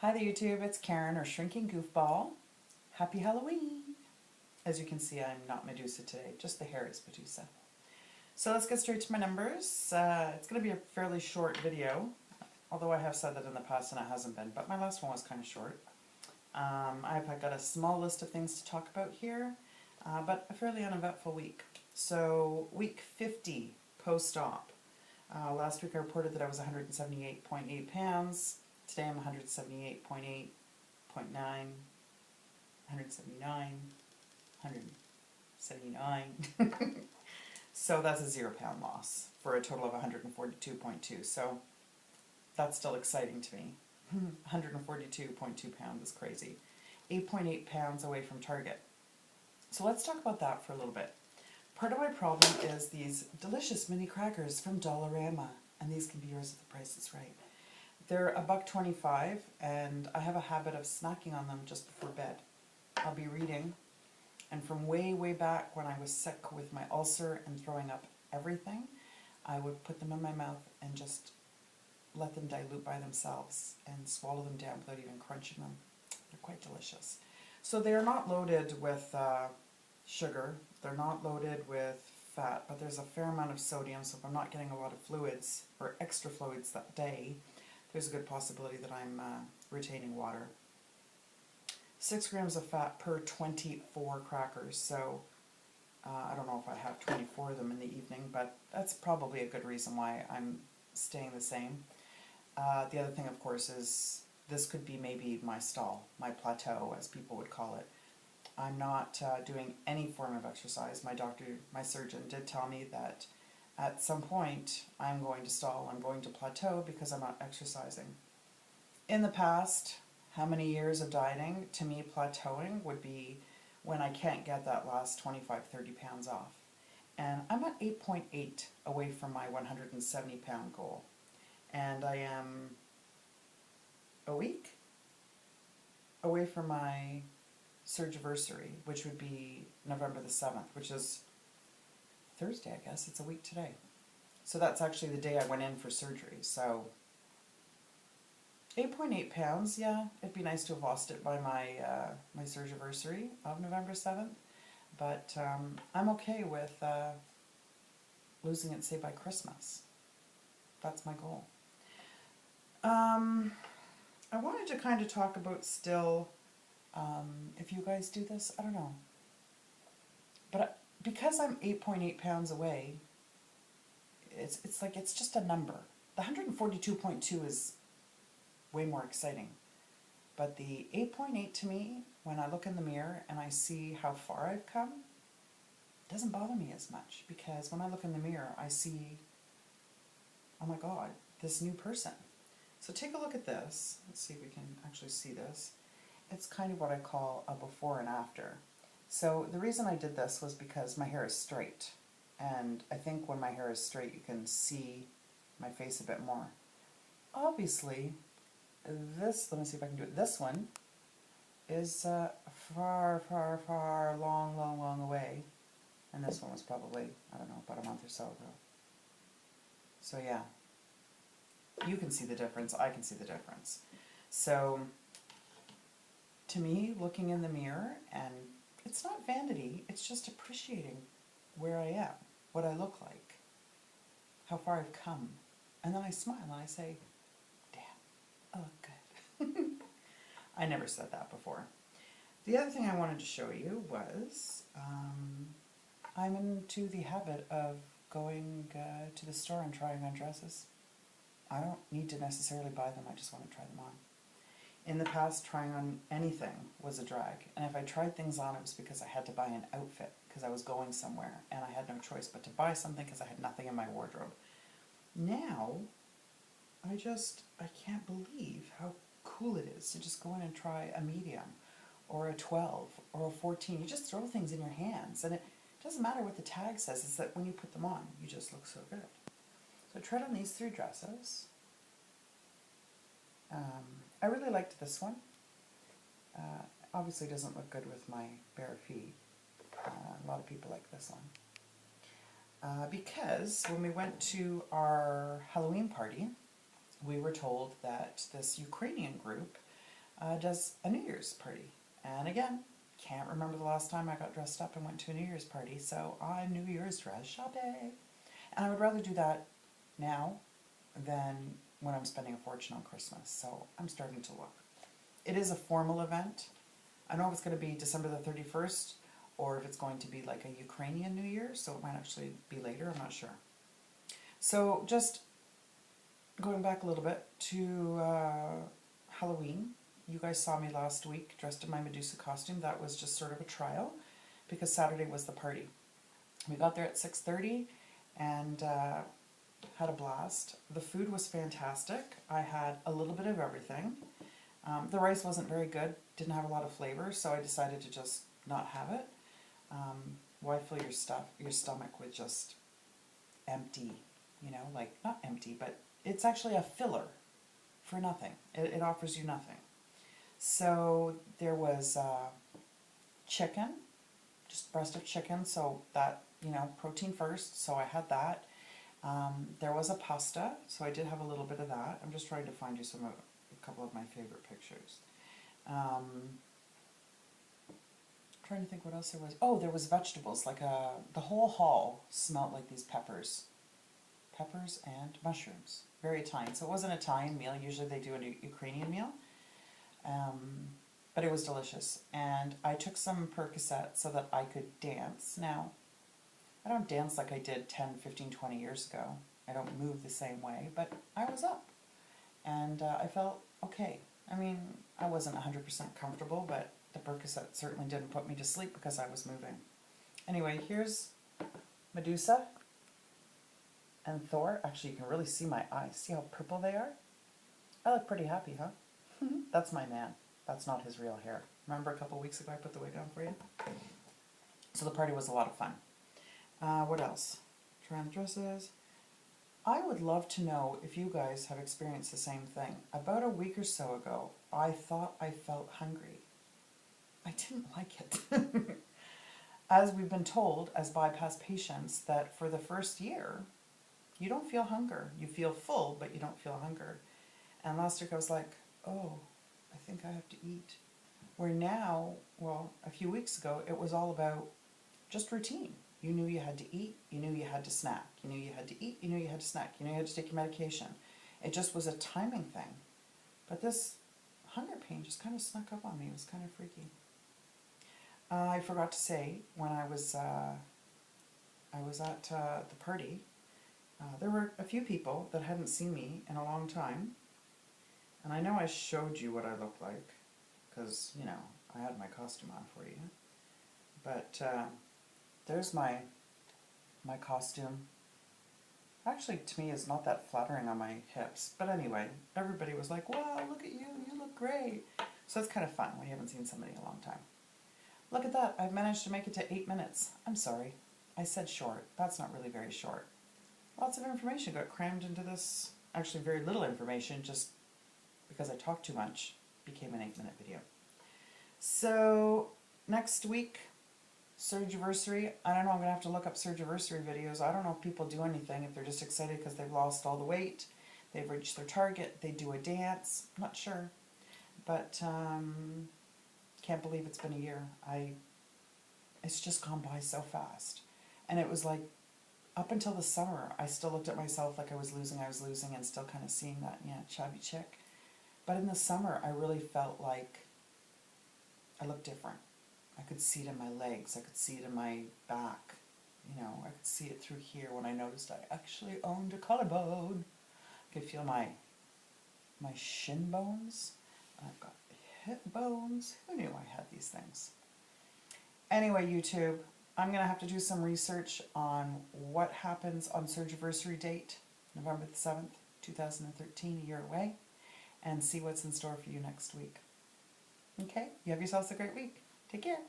Hi there YouTube, it's Karen or Shrinking Goofball. Happy Halloween! As you can see, I'm not Medusa today, just the hair is Medusa. So let's get straight to my numbers. It's going to be a fairly short video, although I have said that in the past and it hasn't been, but my last one was kind of short. I've got a small list of things to talk about here, but a fairly uneventful week. So week 50 post-op. Last week I reported that I was 178.8 pounds. Today I'm 178.8, 0.9, 179, 179. So that's a 0 pound loss for a total of 142.2. So that's still exciting to me. 142.2 pounds is crazy. 8.8 pounds away from target. So let's talk about that for a little bit. Part of my problem is these delicious mini crackers from Dollarama, and these can be yours if the price is right. They're $1.25, and I have a habit of snacking on them just before bed. I'll be reading, and from way, way back when I was sick with my ulcer and throwing up everything, I would put them in my mouth and just let them dilute by themselves and swallow them down without even crunching them. They're quite delicious. So they're not loaded with sugar, they're not loaded with fat, but there's a fair amount of sodium, so if I'm not getting a lot of fluids or extra fluids that day, there's a good possibility that I'm retaining water. 6 grams of fat per 24 crackers, so I don't know if I have 24 of them in the evening, but that's probably a good reason why I'm staying the same. The other thing, of course, is this could be maybe my stall, my plateau, as people would call it. I'm not doing any form of exercise. My doctor, my surgeon, did tell me that at some point I'm going to stall, I'm going to plateau because I'm not exercising. In the past, how many years of dieting, to me plateauing would be when I can't get that last 25, 30 pounds off. And I'm at 8.8 away from my 170 pound goal. And I am a week away from my surgiversary, which would be November the 7th, which is Thursday, I guess. It's a week today. So that's actually the day I went in for surgery. So 8.8 pounds, yeah, it'd be nice to have lost it by my my surgiversary of November 7th. But I'm okay with losing it, say, by Christmas. That's my goal. I wanted to kind of talk about still, if you guys do this, I don't know. But because I'm 8.8 pounds away, it's like it's just a number. The 142.2 is way more exciting. But the 8.8 to me, when I look in the mirror and I see how far I've come, it doesn't bother me as much, because when I look in the mirror, I see, oh my God, this new person. So take a look at this. Let's see if we can actually see this. It's kind of what I call a before and after. So the reason I did this was because my hair is straight. And I think when my hair is straight, you can see my face a bit more. Obviously, this, let me see if I can do it. This one is far, far, far, long, long, long away. And this one was probably, I don't know, about a month or so ago. So yeah, you can see the difference, I can see the difference. So to me, looking in the mirror, and it's not vanity, it's just appreciating where I am, what I look like, how far I've come. And then I smile and I say, damn, I look good. I never said that before. The other thing I wanted to show you was I'm into the habit of going to the store and trying on dresses. I don't need to necessarily buy them, I just want to try them on. In the past, trying on anything was a drag, and if I tried things on, it was because I had to buy an outfit, because I was going somewhere, and I had no choice but to buy something because I had nothing in my wardrobe. Now, I can't believe how cool it is to just go in and try a medium, or a 12, or a 14. You just throw things in your hands, and it doesn't matter what the tag says, it's that when you put them on, you just look so good. So I tried on these 3 dresses. I really liked this one. Obviously doesn't look good with my bare feet. A lot of people like this one. Because when we went to our Halloween party, we were told that this Ukrainian group does a New Year's party. And again, can't remember the last time I got dressed up and went to a New Year's party, so I'm New Year's dress shopping. And I would rather do that now than when I'm spending a fortune on Christmas, so I'm starting to look. It is a formal event. I don't know if it's going to be December the 31st or if it's going to be like a Ukrainian New Year, so it might actually be later, I'm not sure. So just going back a little bit to Halloween. You guys saw me last week dressed in my Medusa costume. That was just sort of a trial because Saturday was the party. We got there at 6:30 and had a blast. The food was fantastic. I had a little bit of everything. The rice wasn't very good, didn't have a lot of flavor, so I decided to just not have it. Why fill your stomach with just empty, like not empty, but it's actually a filler for nothing. It offers you nothing. So there was chicken, just breast of chicken, so that, protein first, so I had that. There was a pasta, so I did have a little bit of that. I'm just trying to find you a couple of my favorite pictures. Trying to think what else there was. Oh, there was vegetables, like the whole hall smelled like these peppers and mushrooms. Very Italian. So it was an Italian meal. Usually they do a Ukrainian meal. But it was delicious. And I took some Percocet so that I could dance. Now, I don't dance like I did 10, 15, 20 years ago. I don't move the same way, but I was up. And I felt okay. I mean, I wasn't 100% comfortable, but the Percocet certainly didn't put me to sleep because I was moving. Anyway, here's Medusa and Thor. Actually, you can really see my eyes. See how purple they are? I look pretty happy, huh? That's my man. That's not his real hair. Remember a couple weeks ago I put the wig on for you? So the party was a lot of fun. What else? Trying the dresses. I would love to know if you guys have experienced the same thing. About a week or so ago, I thought I felt hungry. I didn't like it. As we've been told as bypass patients that for the first year, you don't feel hunger. You feel full, but you don't feel hunger. And last week I was like, oh, I think I have to eat. Where now, well, a few weeks ago, it was all about just routine. You knew you had to eat, you knew you had to snack. You knew you had to eat, you knew you had to snack. You knew you had to take your medication. It just was a timing thing. But this hunger pain just kind of snuck up on me. It was kind of freaky. I forgot to say, when I was at the party, there were a few people that hadn't seen me in a long time. And I know I showed you what I looked like, because, I had my costume on for you. But there's my costume. Actually, to me, it's not that flattering on my hips. But anyway, everybody was like, wow, look at you, you look great. So it's kind of fun when you haven't seen somebody in a long time. Look at that, I've managed to make it to 8 minutes. I'm sorry, I said short. That's not really very short. Lots of information got crammed into this. Actually, very little information, just because I talked too much, became an 8-minute video. So, next week, Surgiversary. I don't know, I'm going to have to look up Surgiversary videos. I don't know if people do anything, if they're just excited because they've lost all the weight, they've reached their target, they do a dance. I'm not sure. But, can't believe it's been a year. It's just gone by so fast. And it was like, up until the summer, I still looked at myself like I was losing, and still kind of seeing that, chubby chick. But in the summer, I really felt like I looked different. I could see it in my legs, I could see it in my back, I could see it through here when I noticed I actually owned a collarbone. I could feel my shin bones, I've got hip bones. Who knew I had these things? Anyway, YouTube, I'm going to have to do some research on what happens on Surgiversary date, November the 7th, 2013, a year away, and see what's in store for you next week. Okay? You have yourselves a great week. Take care.